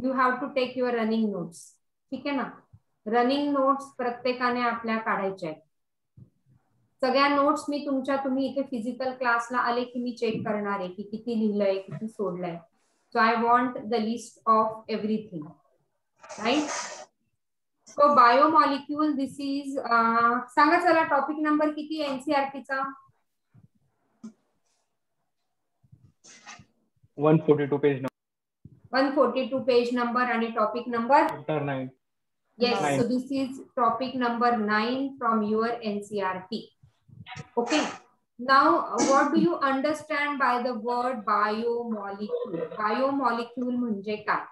You have to take your running notes. ठीक आहे ना. रनिंग नोट्स प्रत्येकाने आपल्या काढायच्या आहेत. सगळ्या नोट्स मी तुम्ही इथे फिजिकल क्लासला आले की मी चेक करणार आहे की किती लिहिलंय किती सोडलंय. So I want the list of everything, right. So biomolecule this is सांगा चला टॉपिक नंबर किती एनसीईआरटीचा? 142 पेज नंबर. 142 पेज नंबर आणि topic number chapter 9. Yes, 9. so this is topic number 9 from your NCERT. Okay. Now, what do you understand by the word biomolecule? Biomolecule म्हणजे काय?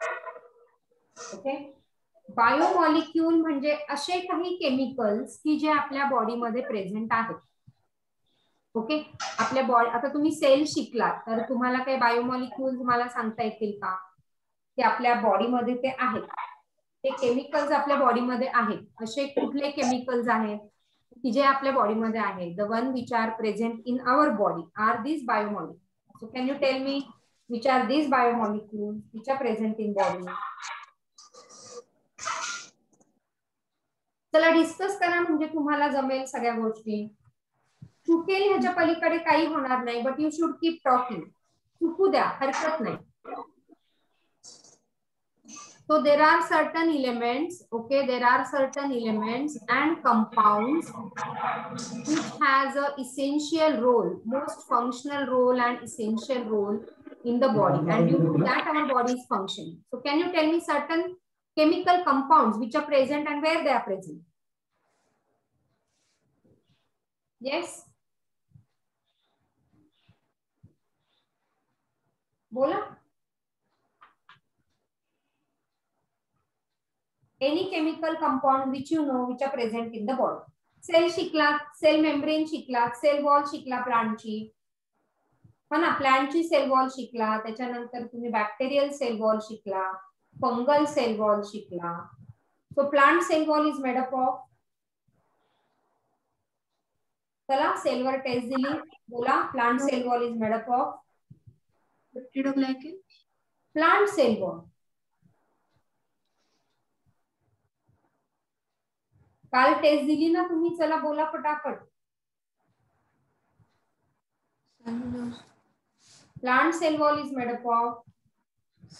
Okay. Biomolecule म्हणजे असे काही chemicals की जे आपल्या बॉडीमध्ये प्रेझेंट आहेत. ओके. आपल्या बॉडी, आता तुम्ही सेल शिकलात तर तुम्हाला काही बायोमॉलिक्यूल्स मला सांगता येतील का की आपल्या बॉडीमध्ये ते आहेत? ते केमिकल्स आपल्या बॉडीमध्ये आहेत. असे कुठले केमिकल्स आहेत की जे आपल्या बॉडीमध्ये आहेत? The one which are present in our body are this biomolecule. So can you tell me which are this biomolecule which are present in body? चला डिस्कस करा म्हणजे तुम्हाला जमेल सगळ्या गोष्टी. चुकेल ह्याच्या पलीकडे काही होणार नाही, but you should keep talking. चुकू द्या, हरकत नाही. So there are certain elements, okay, there are certain elements and compounds which has a essential role, most functional role and essential role in the body, and due to that our body is functioning. So can you tell me certain chemical compounds which are present and where they are present? Yes, bola. Any chemical compound which you know which are present in the body. Cell शिकला, cell membrane शिकला, cell wall शिकला प्लांटची, हो ना. प्लांटची cell wall शिकला, त्याच्यानंतर तुम्ही bacterial cell wall शिकला, फंगल सेल वॉल शिकला. So plant cell wall is made up of, चला सेलवर टेस्ट दिली, बोला plant cell wall is made up of plant cell wall. काल टेस्ट दिली ना तुम्ही, चला बोला फटाफट. Plant cell wall is made up of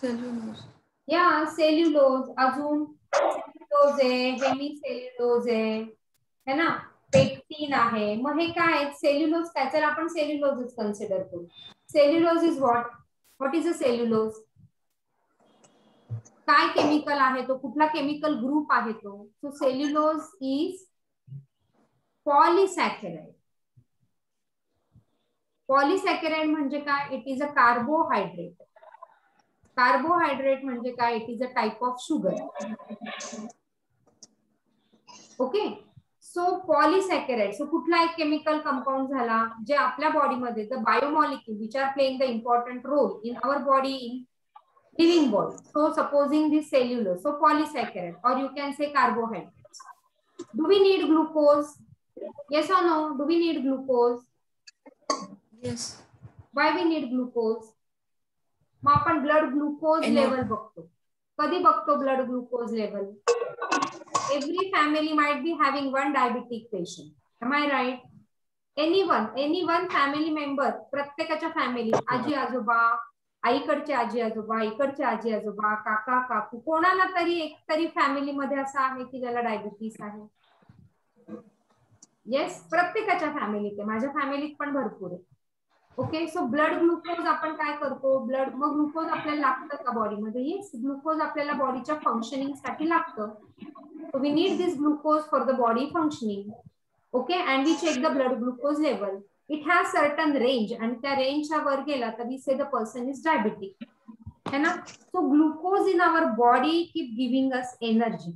cellulose. या सेल्युलोज, अजून सेल्युलोज आहे, हेमी सेल्युलोज आहे ना, पेक्टिन आहे. मग हे काय सेल्युलोज काय? चला आपण सेल्युलोजच कन्सिडर करू. Cellulose is what is a cellulose? काय केमिकल आहे तो? कुठला केमिकल ग्रुप आहे तो? सो सेल्युलोज इज पॉलिसॅकराइड. पॉलिसॅकराइड म्हणजे काय? It is a carbohydrate. Carbohydrate म्हणजे काय? It is a type of sugar. Okay. So polysaccharide, so कुठला एक केमिकल कंपाऊंड झाला जे आपल्या बॉडीमध्ये the biomolecule which are playing the important role in our body in living body. So supposing this cellulose, so polysaccharide, or you can say carbohydrates. Do we need glucose? Yes or no? Do we need glucose? Yes. Why we need glucose? मग आपण blood glucose level बघतो. कधी बघतो blood glucose level? Every family might be having one diabetic patient. Am I right? Any one family member, प्रत्येकाच्या family, आजी आजोबा, आईकडचे आजी आजोबा, इकडचे आजी आजोबा, काका काकू, कोणाला तरी एक तरी फॅमिली मध्ये असं आहे की ज्याला डायबिटीस आहे. येस, प्रत्येकाच्या फॅमिलीत आहे, माझ्या फॅमिलीत पण भरपूर आहे. ओके. सो ब्लड ग्लुकोज आपण काय करतो? ब्लड, मग ग्लुकोज आपल्याला लागतं का बॉडीमध्ये? येस, ग्लुकोज आपल्याला बॉडीच्या फंक्शनिंग साठी लागतं. So we need this glucose for the body functioning. Okay. And we check the blood glucose level. It has certain range, and त्या रेंजच्या वर गेला तर we say the person is diabetic, है ना. So glucose in our body keep giving us energy.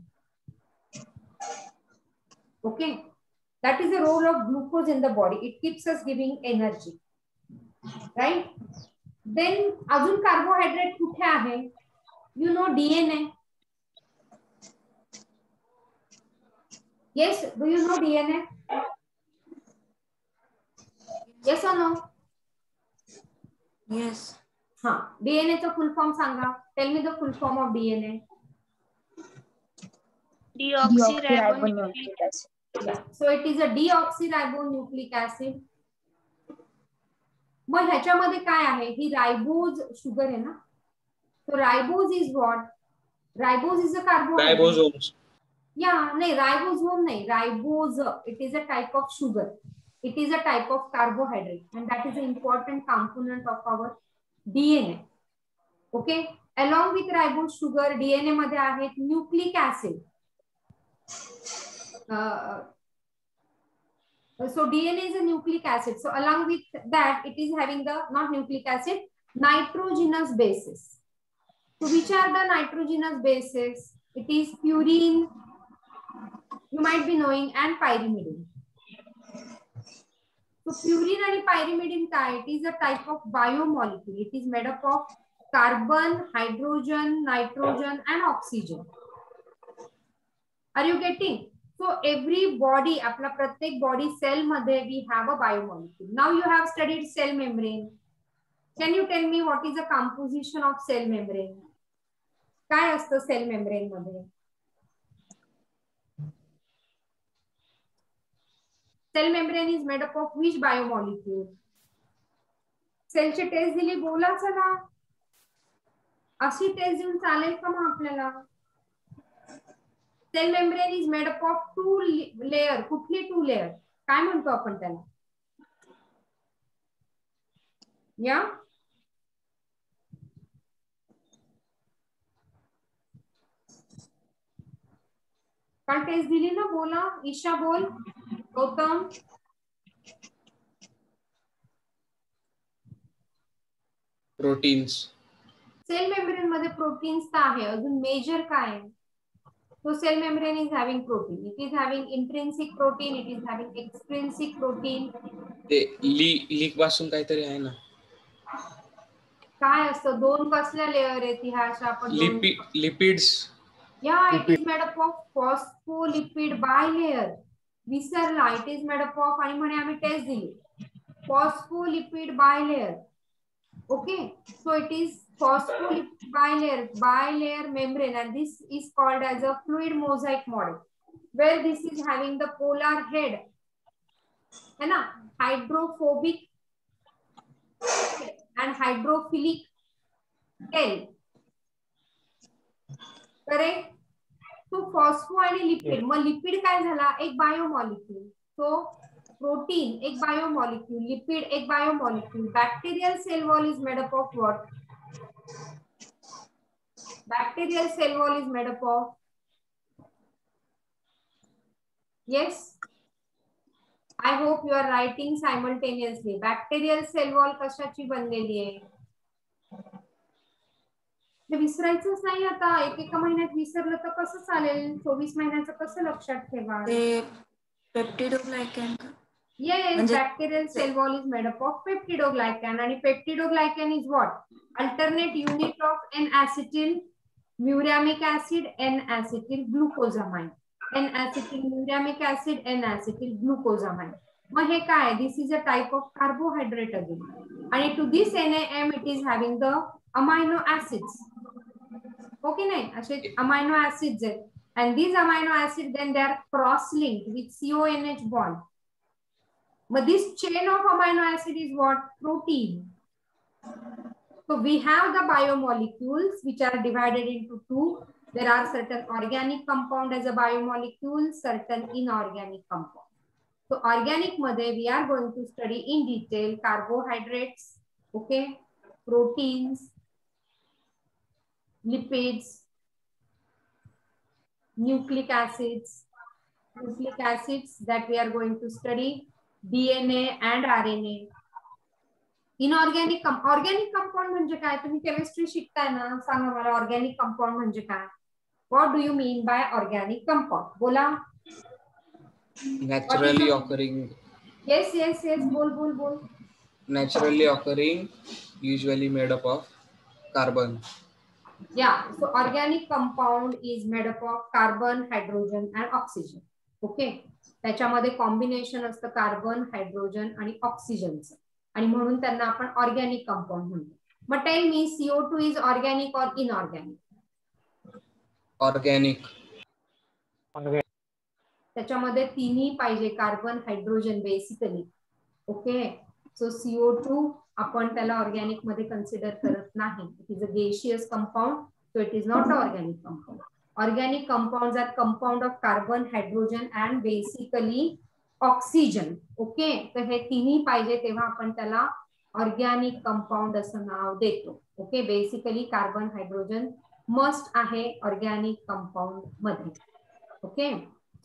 Okay, that is the role of glucose in the body. It keeps us giving energy, right? Then अजून carbohydrate कुठे आहे? You know DNA. Yes, do you know DNA? Yes or no? Yes. हाँ, DNA चा full form सांगा. Tell me the full form of DNA. Deoxyribonucleic acid. Yeah. So it is a deoxyribonucleic acid. मग ह्याच्यामध्ये काय आहे, ही रायबोज sugar आहे ना. So ribose is what? Ribose is a carbohydrate. Ribosomes. Yeah, नाही ribosome नाही, ribose. It is a type of sugar. It is a type of carbohydrate, and that is an important component of our DNA. Okay. Along with ribose sugar, DNA मध्ये आहेत nucleic acid. So DNA is a nucleic acid. So along with that, it is having the not nucleic acid, nitrogenous bases. So which are the nitrogenous bases? It is purine, you might be knowing, and pyrimidine. So purine and pyrimidine, it is a type of biomolecule. It is made up of carbon, hydrogen, nitrogen, and oxygen. Are you getting? So every body, आपला प्रत्येक body cell मध्ये we have a biomolecule. Now you have studied cell membrane. Can you tell me what is the composition of cell membrane? काय असतं cell membrane मध्ये? Cell membrane is made up of which biomolecule? Cell ची test दिली, बोला चला. अशी test देऊन चालेल का मग आपल्याला? Cell membrane is made up of two layer. कुठली two layer? काय म्हणतो आपण त्याला? या काल टेस्ट दिली ना, बोला. ईशा बोल. गौतम Proteins. सेल मेम्ब्रेन मध्ये प्रोटीन्स तर आहे, अजून मेजर काय आहे? So cell membrane is having protein. It is having intrinsic protein. It is having extrinsic protein. ते लीक पासून काहीतरी आहे ना. काय असतं? दोन कसल्या लेयर आहेत ह्या अशा आपण? Lipids. Yeah, it is made up of phospholipid bilayer. विसरला, it is made up of, आणि म्हणे आम्ही टेस्ट दिली, phospholipid bilayer. Okay, so it is phospholipid bilayer membrane, and this is called as a fluid mosaic model, where this is having the polar head, है ना, hydrophobic and hydrophilic tail. Correct? So phospho आणि lipid. मग lipid काय झाला? एक biomolecule. So protein एक biomolecule, lipid एक biomolecule. Bacterial cell wall is made up of what? Bacterial cell wall is made up of, yes, I hope you are writing simultaneously. Bacterial cell wall कशाची बनलेली आहे? हे विसरायचंच नाही आता. एका महिन्यात विसरलं तर कसं चालेल? 24 महिन्याचं कसं लक्षात ठेवा? पेप्टिडोग्लायकॅन. Yes, bacterial cell wall is made up of peptidoglycan, and peptidoglycan is what? Alternate unit of N-acetyl muramic acid, N-acetyl glucosamine. N-acetyl muramic acid, N-acetyl glucosamine. मग हे काय? This is a type of carbohydrate again. And to this NAM, it is having the amino acids. Okay, नाही असे amino acids आहेत. And these amino acids, then they are cross-linked with CONH bond. But this chain of amino acid is what? Protein. So we have the biomolecules which are divided into two. There are certain organic compound as a biomolecule, certain inorganic compound. So organic मध्ये we are going to study in detail carbohydrates, okay, proteins, lipids, nucleic acids that we are going to study, DNA and RNA. Inorganic organic compound म्हणजे काय? तुम्ही chemistry शिकताय ना, सांगा मला organic compound म्हणजे काय? What do you mean by organic compound? बोला. Naturally occurring. Yes, yes, yes. बोल. Naturally occurring, usually made up of carbon. Yeah, so organic compound is made up of carbon, hydrogen and oxygen. Okay, त्याच्यामध्ये combination असतं carbon, hydrogen आणि ऑक्सिजनचं, आणि म्हणून त्यांना आपण organic compound म्हणतो. But tell me, CO2 is organic or inorganic? Organic. त्याच्यामध्ये तिन्ही पाहिजे, कार्बन, हायड्रोजन बेसिकली. ओके, सो CO2 आपण त्याला ऑर्गॅनिक मध्ये कन्सिडर करत नाही. It is a gaseous compound, so it is not a organic compound. Organic compounds are compound of carbon, hydrogen and basically oxygen. Okay, तर हे तिन्ही पाहिजे तेव्हा आपण त्याला ऑर्गॅनिक कंपाऊंड असं नाव देतो. Okay, basically carbon, hydrogen must आहे ऑर्गॅनिक कंपाऊंड मध्ये. Okay,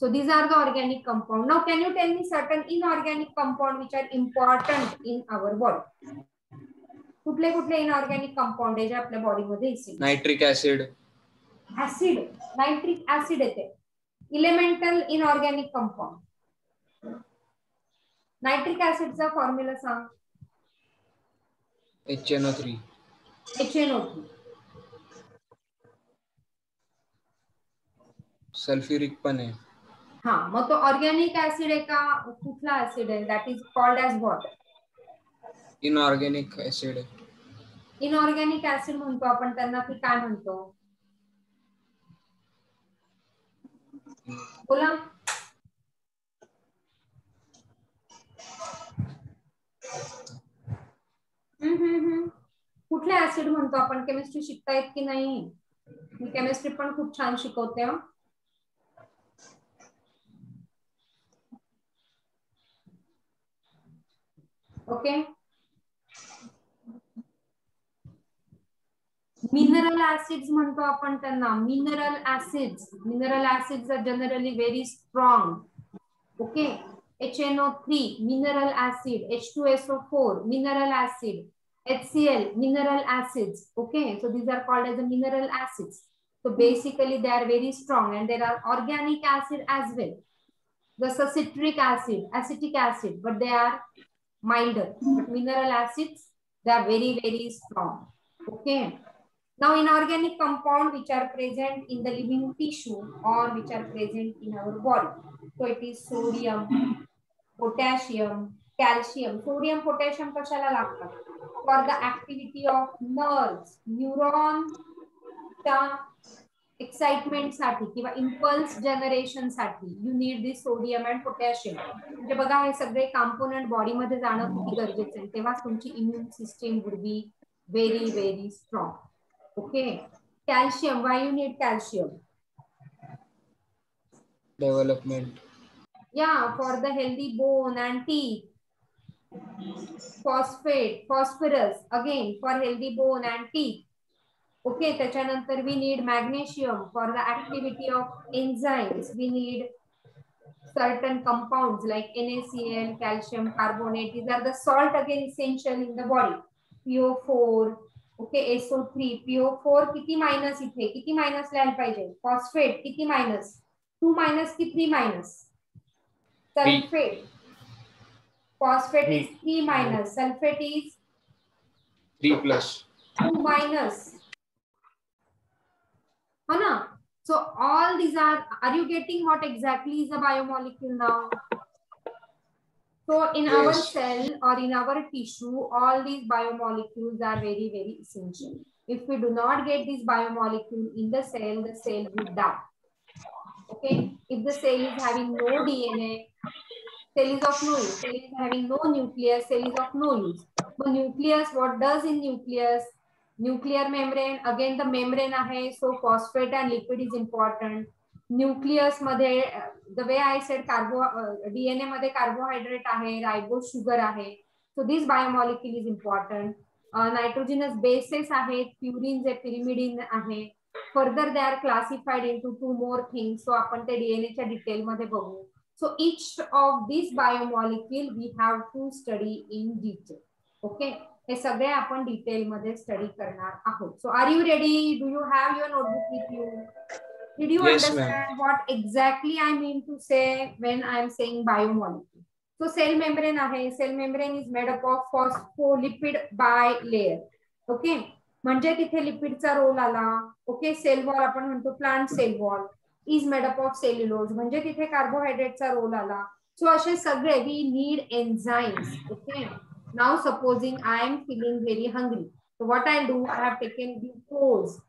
so these are the organic compound. Now can you tell me certain inorganic compound which are important in our body? कुठले कुठले इनऑर्गॅनिक कंपाऊंड आहे जे आपल्या body मध्ये येतील? Nitric acid. Acid, nitric acid येते. Elemental inorganic compound. Nitric ऍसिडचा formula सांग. HNO3. HNO3. Sulphuric पण आहे. हा, मग तो ऑर्गॅनिक ऍसिड आहे का कुठला ऍसिड आहे? That is called as what? Inorganic acid आहे. इनऑर्गॅनिक ऍसिड म्हणतो आपण त्यांना, की काय म्हणतो? बोला. कुठले ऍसिड म्हणतो आपण? केमिस्ट्री शिकतायत की नाही? मी केमिस्ट्री पण खूप छान शिकवते. ओके, मिनरल ऍसिड्स म्हणतो आपण त्यांना. Mineral acids. Mineral acids are generally very strong. Okay, HNO3 mineral acid, H2SO4 mineral acid, HCl mineral acids. Okay, so these are called as the mineral acids. So basically they are very strong, and there are organic acid as well. The citric acid, acetic acid, but they are milder. But mineral acids, they are very, very strong. Okay. Now inorganic compound which are present in the living tissue or which are present in our body. So it is sodium, potassium, calcium. Sodium, potassium कशाला लागतात? For the activity of nerves, neuron च्या excitement साठी किंवा impulse generation साठी you need this sodium and potassium. म्हणजे बघा, हे सगळे component body मध्ये जाणं किती गरजेचं आहे, तेव्हाच तुमची immune system would be very very strong. Okay, calcium. Why you need calcium? Development. Yeah, for the healthy bone and teeth. Phosphate, phosphorus, again for healthy bone and teeth. Okay, त्याच्यानंतर we need magnesium for the activity of enzymes. We need certain compounds like NaCl, calcium carbonate. These are the salt again essential in the body. PO4, okay, SO3, PO4 किती minus इथे? किती minus लिहायला पाहिजे? Phosphate किती minus? 2 minus की 3 minus? Sulfate. Phosphate is 3 minus. Sulfate is 3 plus. 2 minus. Anna. So all these are you getting what exactly is a biomolecule now? So in our cell or in our tissue, all these biomolecules are very, very essential. If we do not get this biomolecule in the cell would die. Okay. If the cell is having no DNA, cell is of no use. Cell is having no nucleus, cell is of no use. So nucleus, what does in nucleus? Nuclear membrane, again the membrane ahe, so phosphate and lipid is important. Nucleus मध्ये, the way I said, DNA मध्ये carbohydrate ahe, ribose sugar ahe. So this biomolecule is important. Nitrogenous bases ahe, purines and pyrimidine ahe. Further they are classified into 2 more things. So आपण ते DNA च्या detail मध्ये बघू. So each of these biomolecule we have to study in detail. Okay, हे सगळे आपण detail मध्ये study करणार आहोत. So are you ready? Do you have your notebook with you? Did you understand what exactly I mean to say when I am saying biomolecule? So cell membrane आहे. Cell membrane is made up of phospholipid bilayer. Okay, म्हणजे तिथे लिपिडचा role आला. Okay, cell wall आपण म्हणतो, plant cell wall is made up of cellulose, म्हणजे तिथे कार्बोहायड्रेटचा role आला. सो असे सगळे we need enzymes. Okay, now supposing I am feeling very hungry. So what I'll do, I have taken glucose.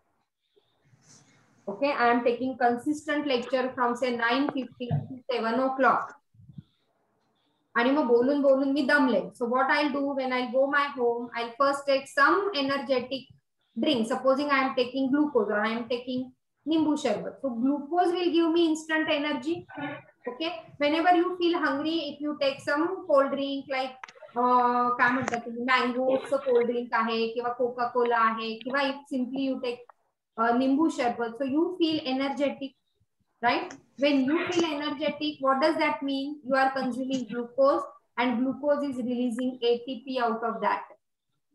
Okay, I am taking consistent lecture from say 9:50 to 7 o'clock. आणि मग बोलून बोलून मी दमले. So what I'll do when I go my home, I'll first take some energetic drink. Supposing I am taking glucose or I am taking nimbu sharbat. So glucose will give me instant energy. Okay. Whenever you feel hungry, if you take some cold drink like काय म्हणतात तुम्ही मँगोचं cold drink आहे किंवा Coca Cola आहे किंवा if simply you take nimbu sharbat, so you feel energetic, right? When you feel energetic, what does that mean? You are consuming glucose and glucose is releasing ATP out of that.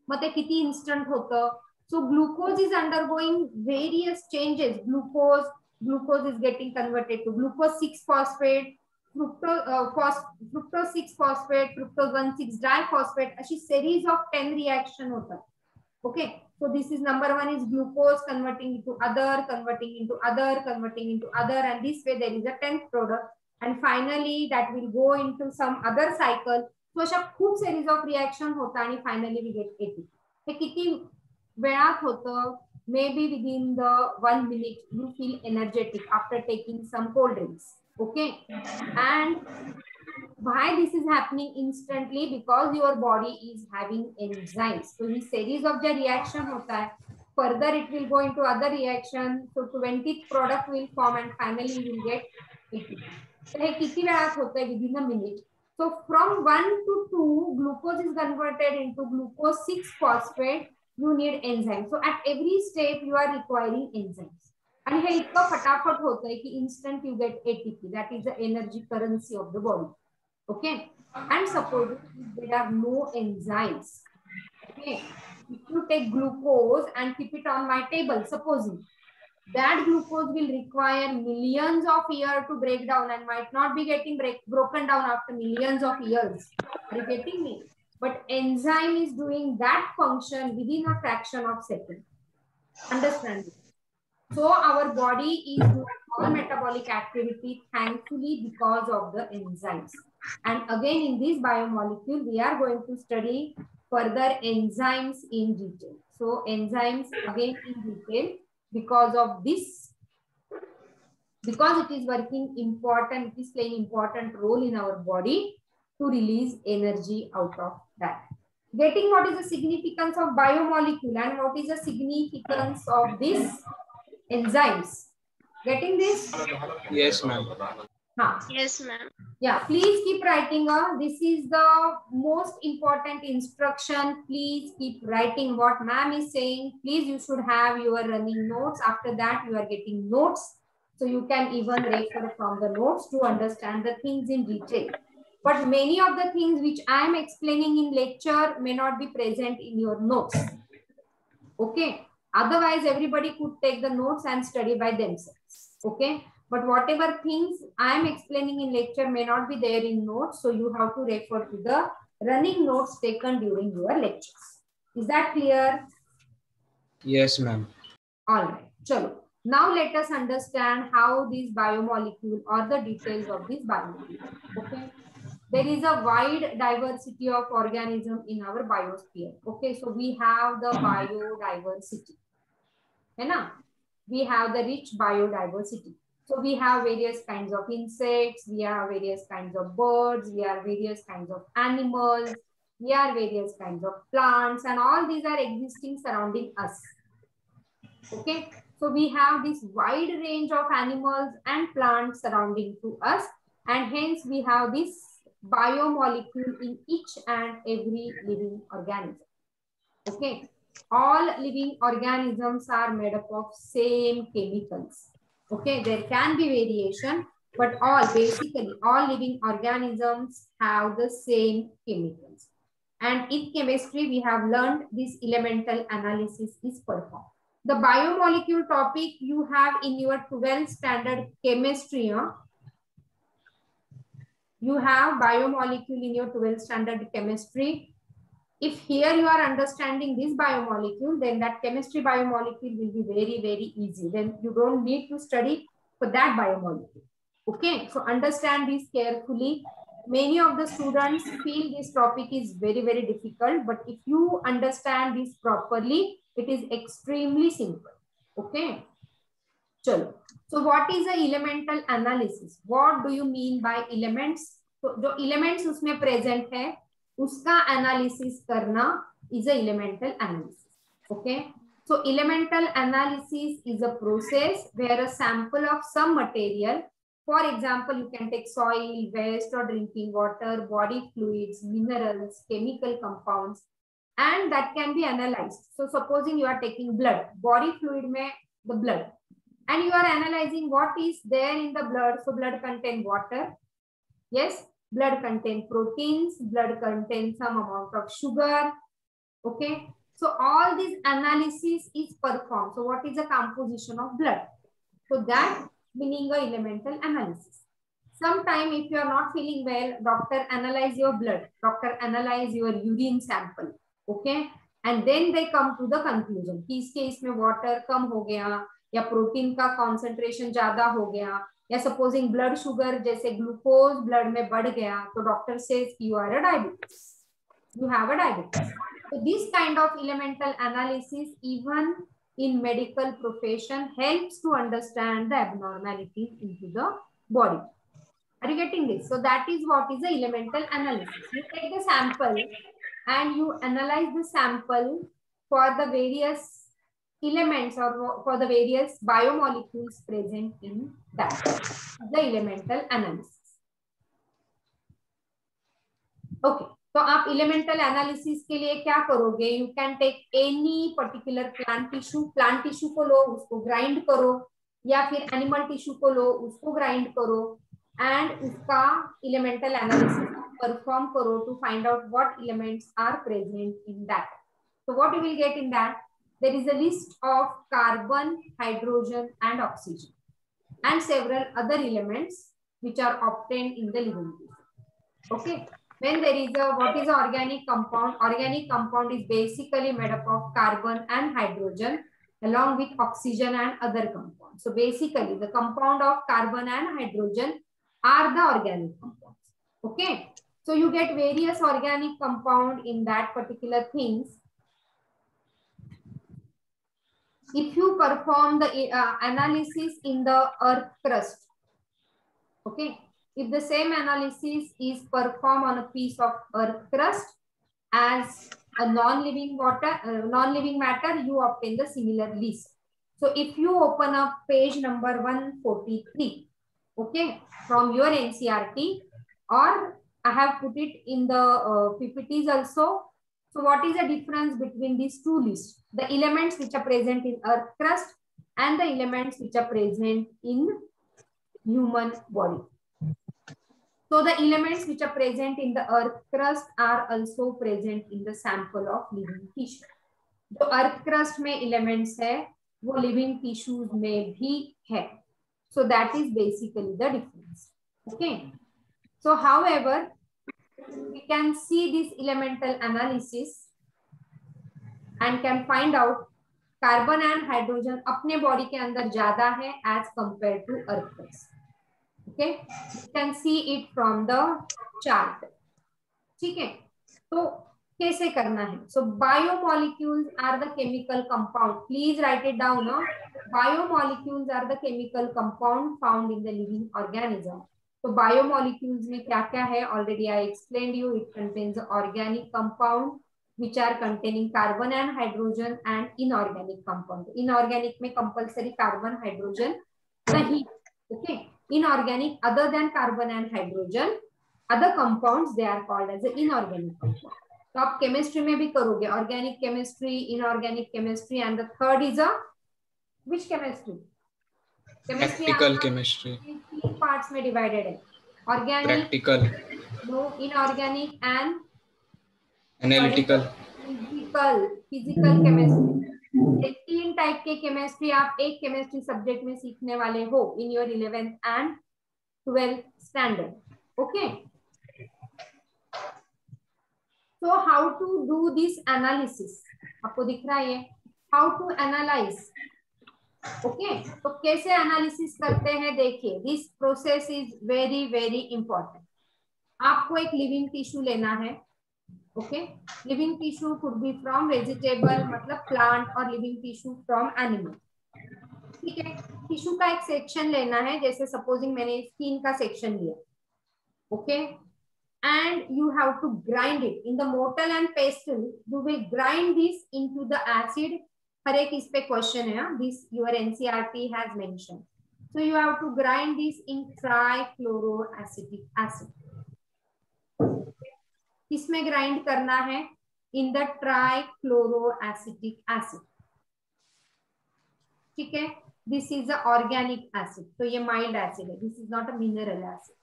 मग ते किती instant होतं? So glucose is undergoing various changes. Glucose is getting converted to glucose 6-phosphate, fructose 6-phosphate, fructose 1,6 diphosphate. अशी series of 10 reaction होतात. Okay, so this is number one is glucose converting into other, converting into other, converting into other, and this way there is a 10th product, and finally that will go into some other cycle. So अशा खूप series of reaction होता आणि finally we get ATP. हे किती वेळात होतं? Maybe within the 1 minute you feel energetic after taking some cold drinks. Okay, and why this is happening instantly? Because your body is having enzymes. So this series of the reaction hota hai. Further it will go into other reaction. So 20th product will form and finally you will get ATP. So हे किती वेळात होतं है? Within a minute. So from 1 to 2 glucose is converted into glucose 6-phosphate. You need enzymes. So at every step you are requiring enzymes. आणि हे इतकं फटाफट होतंय की instant you get ATP. That is the energy currency of the body. Okay, and suppose there are no enzymes. Okay, if you take glucose and keep it on my table, supposing that glucose will require millions of years to break down and might not be getting broken down after millions of years. Are you getting me? But enzyme is doing that function within a fraction of second. Understand? So our body is doing all metabolic activity thankfully because of the enzymes. And again in this biomolecule we are going to study further enzymes in detail. So enzymes again in detail because of this, because it is working important, it is playing important role in our body to release energy out of that. Getting what is the significance of biomolecule and what is the significance of this enzymes? Getting this? Yes, ma'am. Yes, ma'am. Yeah, please keep writing. This is the most important instruction. Please keep writing what ma'am is saying. Please, you should have your running notes. After that, you are getting notes. So you can even refer from the notes to understand the things in detail. But many of the things which I am explaining in lecture may not be present in your notes. Okay. Otherwise, everybody could take the notes and study by themselves. Okay. But whatever things I am explaining in lecture may not be there in notes. So you have to refer to the running notes taken during your lectures. Is that clear? Yes, ma'am. All right. Chalo. Now let us understand how this biomolecule or the details of this biomolecule. Okay. There is a wide diversity of organism in our biosphere. Okay. So we have the biodiversity. We have the rich biodiversity. So we have various kinds of insects, we have various kinds of birds, we have various kinds of animals, we have various kinds of plants, and all these are existing surrounding us. Okay, so we have this wide range of animals and plants surrounding to us, and hence we have this biomolecule in each and every living organism. Okay. All living organisms are made up of same chemicals. Okay, there can be variation, but basically all living organisms have the same chemicals. And in chemistry, we have learned this elemental analysis is performed. The biomolecule topic you have in your 12th standard chemistry. You have biomolecule in your 12th standard chemistry. If here you are understanding this biomolecule, then that chemistry biomolecule will be very, very easy. Then you don't need to study for that biomolecule. Okay, so understand this carefully. many of the students feel this topic is very, very difficult, but if you understand this properly, it is extremely simple. Okay. Chalo. So what is the elemental analysis? What do you mean by elements? So जो elements उसमें present है, उसका analysis करना is a elemental analysis. Okay. So elemental analysis is a process where a sample of some material, for example, you can take soil, waste or drinking water, body fluids, minerals, chemical compounds, and that can be analyzed. So supposing you are taking blood, body fluid में the blood, and you are analyzing what is there in the blood. So blood contain water. Yes, blood contain proteins, blood contains some amount of sugar. Okay. So all this analysis is performed. So what is the composition of blood? So that meaning a elemental analysis. Sometime if you are not feeling well, doctor analyze your blood, doctor analyze your urine sample. Okay. And then they come to the conclusion कि इसके इसमें water कम हो गया, या protein का concentration ज्यादा हो गया, या सपोजिंग ब्लड शुगर जैसे ग्लूकोज ब्लड में बढ़ गया, तो doctor says you are a diabetes, you have a diabetes. So this kind of elemental analysis even in medical profession helps to understand the abnormalities into the body. Are you getting this? So that is what is the elemental analysis. You take the sample and you analyze the sample for the various elements or for the various biomolecules present in that, the elemental analysis. Okay. तो आप elemental analysis के लिए क्या करोगे? You can take any particular plant tissue को लो, उसको grind करो, या फिर animal tissue को लो, उसको grind करो, and उसका elemental analysis perform करो to find out what elements are present in that. So what you will get in that? There is a list of carbon, hydrogen, and oxygen, and several other elements which are obtained in the living tissue. Okay. When there is a, what is an organic compound? Organic compound is basically made up of carbon and hydrogen along with oxygen and other compounds. So basically the compound of carbon and hydrogen are the organic compounds. Okay. So you get various organic compound in that particular things. If you perform the analysis in the earth crust, okay, if the same analysis is performed on a piece of earth crust as a non-living matter, you obtain the similar list. So if you open up page number 143, okay, from your NCERT, or I have put it in the PPTs also. So what is the difference between these two lists? The elements which are present in earth crust and the elements which are present in human body. So the elements which are present in the earth crust are also present in the sample of living tissue. जो earth crust में elements है, वो living tissues में भी है. So that is basically the difference. Okay. So however, we can see this elemental analysis and can find out carbon and hydrogen अपने body के अंदर ज्यादा है as compared to earth crust. Okay, you can see it from the chart. ठीक है, तो कैसे करना है? So biomolecules are the chemical compound. Please write it down. No? Biomolecules are the chemical compound found in the living organism. So biomolecules में क्या क्या है? Already I explained you. It contains organic compound which are containing carbon and hydrogen, and inorganic compound. Inorganic में compulsory carbon, hydrogen नहीं. Okay. Inorganic, other than carbon and hydrogen, other compounds, they are called as the inorganic compound. तो आप chemistry में भी करोगे, organic chemistry, inorganic chemistry, and the third is a which chemistry? Practical chemistry. तीन parts में divided है. Organic, practical, no, inorganic and analytical, physical chemistry. तीन type के केमिस्ट्री आप एक केमिस्ट्री सब्जेक्ट में सीखने वाले हो in your 11th and 12th standard. Okay, so how to do this analysis? आपको दिख रहा है हाउ टू एनालाइज. ओके, तो कैसे एनालिसिस करते हैं देखिए. This process is very very important. आपको एक लिविंग टिश्यू लेना है. Okay, living tissue could be from vegetable मतलब प्लांट, और लिविंग टिश्यू फ्रॉम एनिमल. ठीक है, टिश्यू का एक सेक्शन लेना है, जैसे सपोजिंग मैंने स्किन का सेक्शन लिया. Okay, and you have to grind it in the mortar and pestle. You will grind this into the acid. हर एक इस पे क्वेश्चन है. This your NCERT has mentioned. So you have to grind this in trichloroacetic acid. किसमें grind करना है? In the trichloroacetic acid. ठीक है, this is a organic acid. तो ये mild acid है. This is not a mineral acid.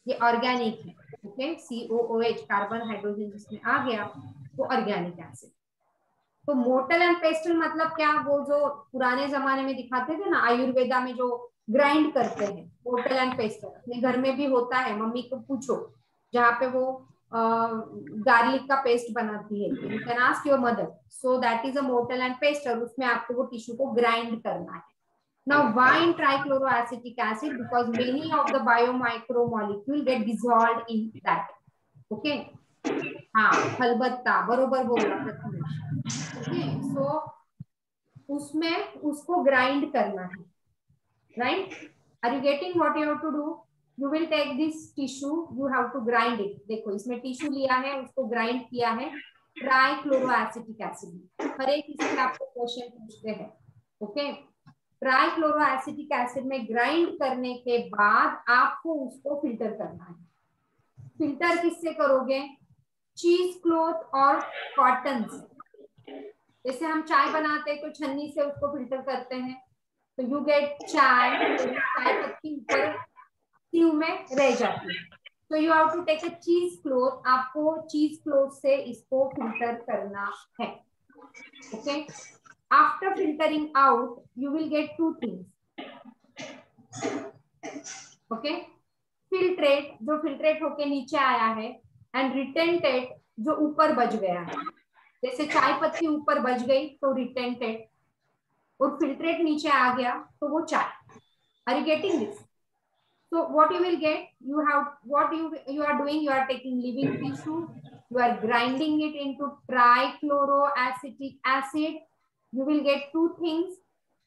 ये organic है. ओके, COOH कार्बन हाइड्रोजन जिसमें आ गया वो ऑर्गेनिक एसिड. तो मोर्टल एंड पेस्टल मतलब क्या? वो जो पुराने जमाने में दिखाते थे ना आयुर्वेदा में, जो ग्राइंड करते हैं मोर्टल एंड पेस्टल. अपने घर में भी होता है, मम्मी को पूछो जहाँ पे वो गार्लिक का पेस्ट बनाती है. You can ask your mother. So that is a mortar and pastel. उसमें आपको वो टिश्यू को ग्राइंड करना है. Now, why in trichloroacetic acid? Because many of the biomicromolecule get dissolved in that. Okay. हाँ, खलबत्ता बरोबर बोल रहा प्रथमेश. Okay, so उसमें उसको ग्राइंड करना है. Right? Are you getting what you have to do? You will take this tissue. You have to grind it. देखो इसमें टिश्यू लिया है, उसको ग्राइंड किया है ट्राइक्लोरोएसिटिक एसिड. हर एक इसमें आपको क्वेश्चन पूछते हैं. ओके, ट्राइक्लोरोएसिटिक एसिड में ग्राइंड करने के बाद आपको उसको फिल्टर करना है. फिल्टर किससे करोगे? चीज क्लॉथ और कॉटन से. जैसे हम चाय बनाते हैं तो छन्नी से उसको फिल्टर करते हैं. तो यू गेट चाय पत्ती ऊपर ट्यूब में रह जाती है. तो you have to take a cheese cloth. आपको चीज क्लॉथ से इसको फिल्टर करना है. Okay, after filtering out you will get two things. Okay, filtrate जो फिल्ट्रेट होके नीचे आया है, and retentate जो ऊपर बच गया है. जैसे चाय पत्ती ऊपर बच गई तो retentate, और फिल्ट्रेट नीचे आ गया तो वो चाय. Are you getting this? So what you will get, you have what you are doing, you are taking living tissue, you are grinding it into trichloroacetic acid. You will get two things.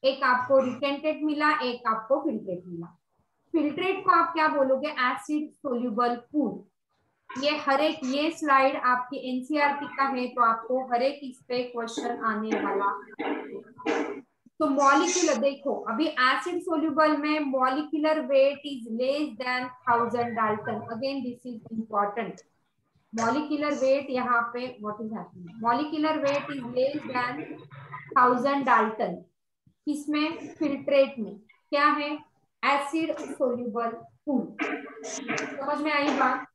एक आपको रिटेंटेड मिला, एक आपको filtrate मिला. Filtrate को आप क्या बोलोगे? Acid soluble pool. ये हर एक ये स्लाइड आपकी एनसीईआरटी का है, तो आपको हर एक इस पे क्वेश्चन आने वाला. तो मॉलिक्यूलर देखो, अभी एसिड सोल्यूबल में molecular weight is less than 1000 Dalton. Again this is important. Molecular weight यहाँ पे what is happening? Molecular weight is less than 1000 Dalton. किसमें? फिल्ट्रेट में. क्या है? Acid soluble pool. समझ में आई बात?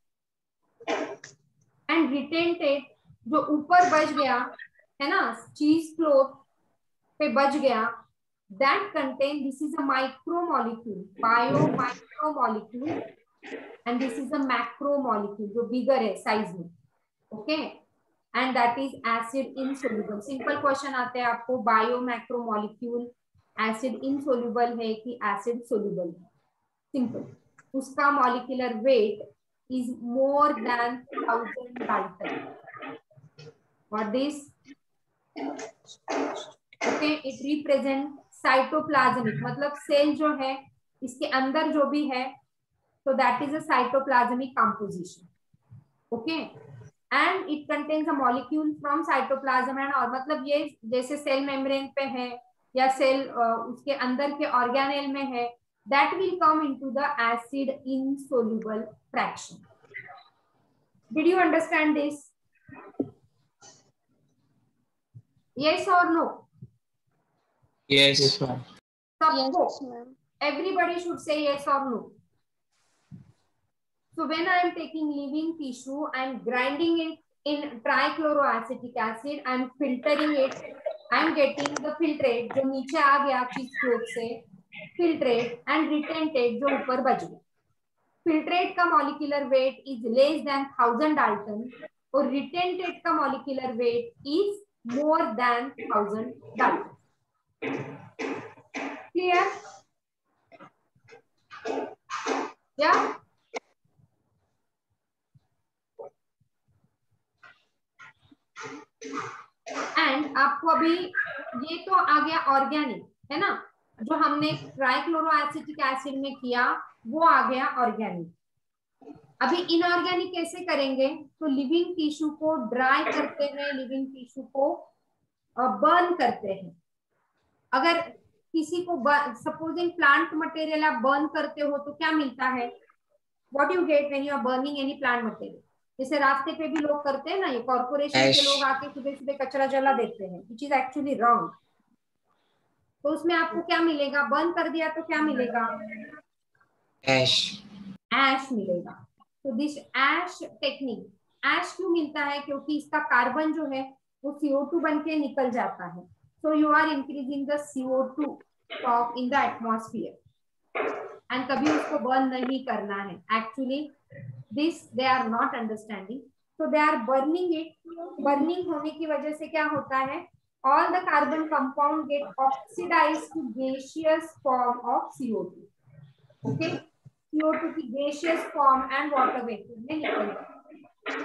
एंड रिटेंटेड जो ऊपर बच गया है ना, चीज क्लॉथ पे बच गया, that contain, this is a micromolecule, bio micromolecule, and this is a macromolecule जो बिगर है साइज में. Okay, and that is acid insoluble. Simple question आते हैं आपको, बायो मैक्रोमोलिक्यूल एसिड इनसोल्यूबल है कि एसिड सोल्यूबल है. सिंपल. उसका molecular weight is more than 1000 Dalton. What this? Okay, it represent cytoplasmic, मतलब सेल जो है इसके अंदर जो भी है, तो that is a cytoplasmic composition. Okay, and it contains a molecule from cytoplasm and, और मतलब ये जैसे सेल मेम्ब्रेन पे है या सेल उसके अंदर के ऑर्गेनेल में है, that will come into the acid insoluble fraction. Did you understand this? Yes or no? Yes. Yes, ma'am. Everybody should say yes or no. So when I am taking living tissue, I am grinding it in trichloroacetic acid, I am filtering it, I am getting the filtrate जो नीचे आ गया चीज cloth से, filtrate and retentate जो ऊपर बच गया. Filtrate का molecular weight is less than 1000 Dalton और retentate का molecular weight is more than 1000 Dalton. Clear? Yeah. अभी ये तो आ गया ऑर्गेनिक, है ना, जो हमने ट्राइक्लोरो एसिटिक एसिड में किया वो आ गया ऑर्गेनिक। अभी इनऑर्गेनिक कैसे करेंगे? तो लिविंग टिश्यू को ड्राई करते हैं, लिविंग टिश्यू को बर्न करते हैं। अगर किसी को सपोजिंग प्लांट मटेरियल आप बर्न करते हो तो क्या मिलता है? What you get when you are burning any plant material? जैसे रास्ते पे भी लोग करते हैं ना, ये कॉर्पोरेशन के लोग आके सुबह सुबह कचरा जला देते हैं, विच इज एक्चुअली रॉन्ग। तो उसमें आपको क्या मिलेगा? बर्न कर दिया तो क्या मिलेगा? ऐश। ऐश मिलेगा। तो दिस ऐश टेक्निक, ऐश क्यों मिलता है? क्योंकि इसका कार्बन जो है वो CO2 बन के निकल जाता है। So you are increasing the CO2 stock in the atmosphere and कभी उसको बर्न नहीं करना है। Actually this they are not understanding, so they are burning it. Burning होने की वजह से क्या होता है? All the carbon compound get oxidised to gaseous form of CO2। Okay, CO2 की gaseous form and water vapour में निकल जाता है,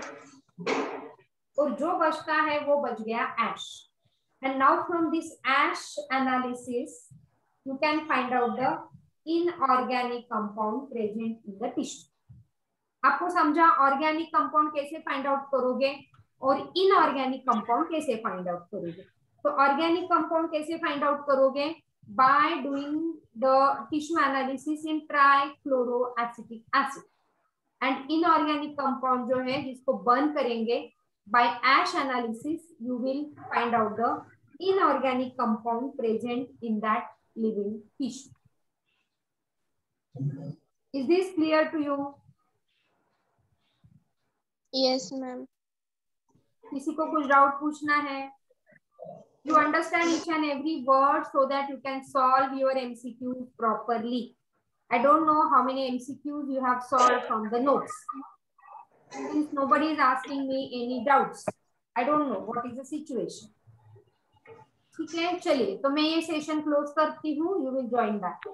और जो बचता है वो बच गया ash. And now from this ash analysis you can find out the inorganic compound present in the tissue. आपको समझा ऑर्गेनिक कंपाउंड कैसे फाइंड आउट करोगे और इनऑर्गेनिक कंपाउंड कैसे फाइंड आउट करोगे? तो ऑर्गेनिक कंपाउंड कैसे फाइंड आउट करोगे? By doing the tissue analysis in trichloroacetic acid. And inorganic compound जो है जिसको बर्न करेंगे by ash analysis, you will find out the inorganic compound present in that living tissue. Is this clear to you? Yes, ma'am. किसी को कुछ doubt पूछना है? You understand each and every word so that you can solve your MCQs properly. I don't know how many MCQs you have solved from the notes. Since nobody is asking me any doubts, I don't know what is the situation. ठीक है, चलिए तो मैं ये session close करती हूँ। You will join back.